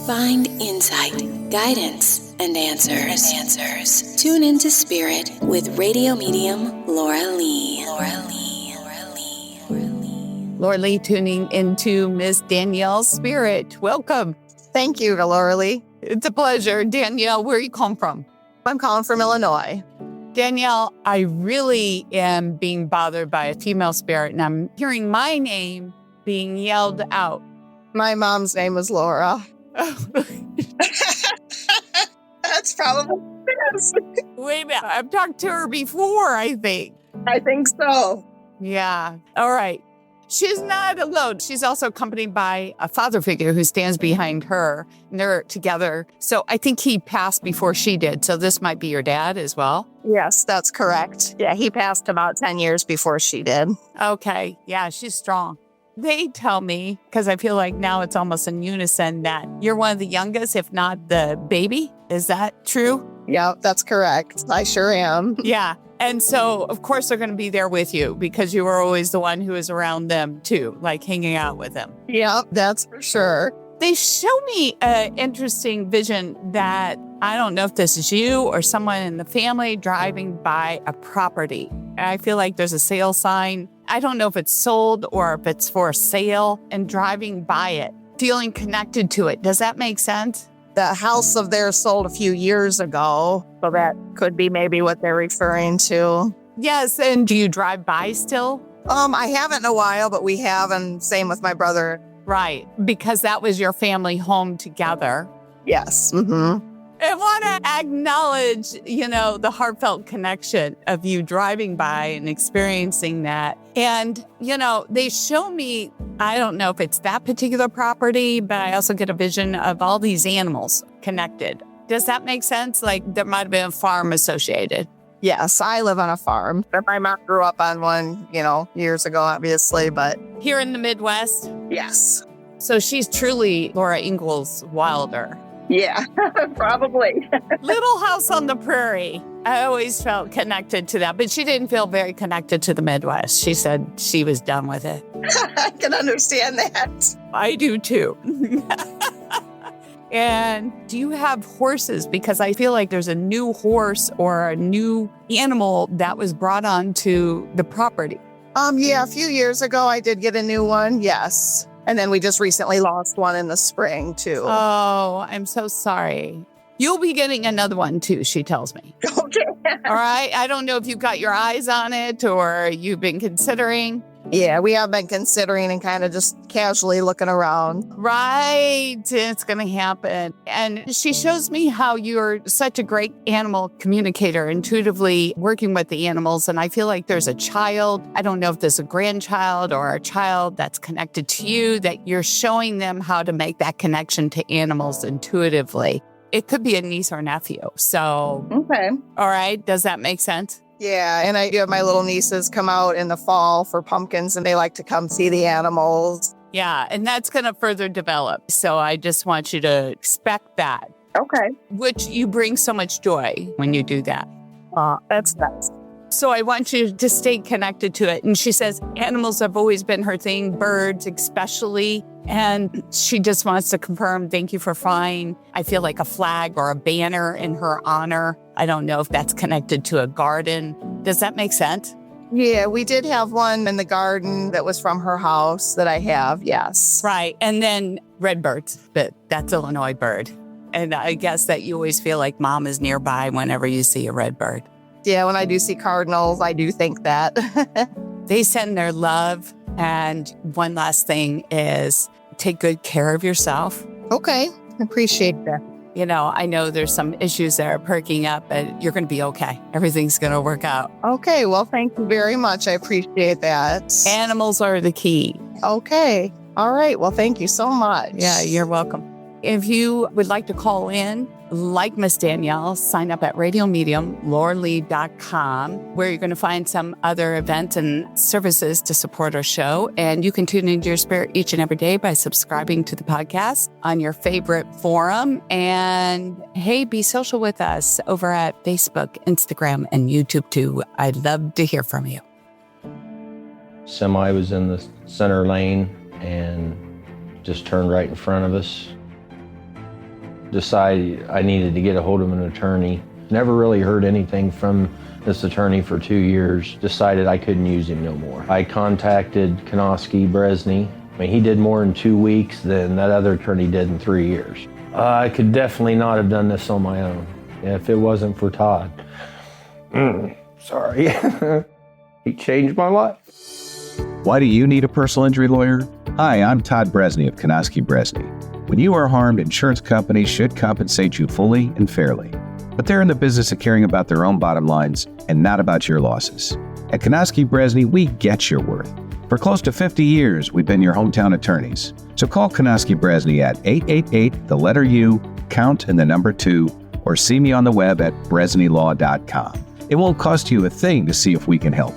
find insight, guidance, and answers. Tune into Spirit with radio medium Laura Lee. Laura Lee tuning into Miss Danielle's Spirit. Welcome. Thank you to Laura Lee. It's a pleasure. Danielle, where you come from? I'm calling from Illinois. Danielle, I really am being bothered by a female spirit, and I'm hearing my name being yelled out. My mom's name was Laura. That's probably yes. Wait a minute. I've talked to her before, I think. I think so. Yeah. All right. She's not alone. She's also accompanied by a father figure who stands behind her. And they're together. So I think he passed before she did. So this might be your dad as well. Yes, that's correct. Yeah, he passed about 10 years before she did. Okay. Yeah, she's strong. They tell me, because I feel like now it's almost in unison, that you're one of the youngest, if not the baby. Is that true? Yeah, that's correct. I sure am. Yeah. And so, of course, they're going to be there with you because you were always the one who was around them, too, like hanging out with them. Yeah, that's for sure. They show me an interesting vision that I don't know if this is you or someone in the family driving by a property. I feel like there's a sale sign. I don't know if it's sold or if it's for sale, and driving by it, feeling connected to it. Does that make sense? The house of theirs sold a few years ago, so that could be maybe what they're referring to. Yes, and do you drive by still? I haven't in a while, but we have, and same with my brother. Right, because that was your family home together. Yes. Mm-hmm. I want to acknowledge, the heartfelt connection of you driving by and experiencing that. And, they show me, I don't know if it's that particular property, but I also get a vision of all these animals connected. Does that make sense? Like there might have been a farm associated. Yes, I live on a farm. My mom grew up on one, years ago, obviously, but... Here in the Midwest? Yes. So she's truly Laura Ingalls Wilder. Yeah, probably. Little House on the Prairie. I always felt connected to that, but she didn't feel very connected to the Midwest. She said she was done with it. I can understand that. I do too. And do you have horses? Because I feel like there's a new horse or a new animal that was brought onto the property. Yeah, a few years ago I did get a new one, yes. And then we just recently lost one in the spring, too. Oh, I'm so sorry. You'll be getting another one, too, she tells me. Okay. All right. I don't know if you've got your eyes on it or you've been considering. Yeah, we have been considering and kind of just casually looking around. Right. It's going to happen. And she shows me how you're such a great animal communicator, intuitively working with the animals. And I feel like there's a child. I don't know if there's a grandchild or a child that's connected to you, that you're showing them how to make that connection to animals intuitively. It could be a niece or nephew. So, okay. All right. Does that make sense? Yeah, and I do have my little nieces come out in the fall for pumpkins, and they like to come see the animals. Yeah, and that's going to further develop. So I just want you to expect that. Okay. Which you bring so much joy when you do that. That's nice. So I want you to stay connected to it. And she says animals have always been her thing, birds especially. And she just wants to confirm, thank you for flying. I feel like a flag or a banner in her honor. I don't know if that's connected to a garden. Does that make sense? Yeah, we did have one in the garden that was from her house that I have, yes. Right. And then redbirds, but that's Illinois bird. And I guess that you always feel like mom is nearby whenever you see a redbird. Yeah, when I do see cardinals, I do think that. They send their love. And one last thing is take good care of yourself. Okay, appreciate that. I know there's some issues that are perking up, but you're going to be okay. Everything's going to work out. Okay, well, thank you very much. I appreciate that. Animals are the key. Okay, all right. Well, thank you so much. Yeah, you're welcome. If you would like to call in, like Miss Danielle, sign up at radiomediumlauralee.com, where you're going to find some other events and services to support our show. And you can tune into your spirit each and every day by subscribing to the podcast on your favorite forum. And hey, be social with us over at Facebook, Instagram, and YouTube too. I'd love to hear from you. Semi was in the center lane and just turned right in front of us. decided I needed to get a hold of an attorney. Never really heard anything from this attorney for 2 years. Decided I couldn't use him no more. I contacted Konoski Bresney. I mean, he did more in 2 weeks than that other attorney did in 3 years. I could definitely not have done this on my own if it wasn't for Todd. Sorry. He changed my life. Why do you need a personal injury lawyer? Hi, I'm Todd Bresney of Konoski Bresney. When you are harmed, insurance companies should compensate you fully and fairly. But they're in the business of caring about their own bottom lines and not about your losses. At Konoski Bresney, we get your worth. For close to 50 years, we've been your hometown attorneys. So call Konoski Bresney at 888-U, count and the number 2, or see me on the web at bresneylaw.com. It won't cost you a thing to see if we can help.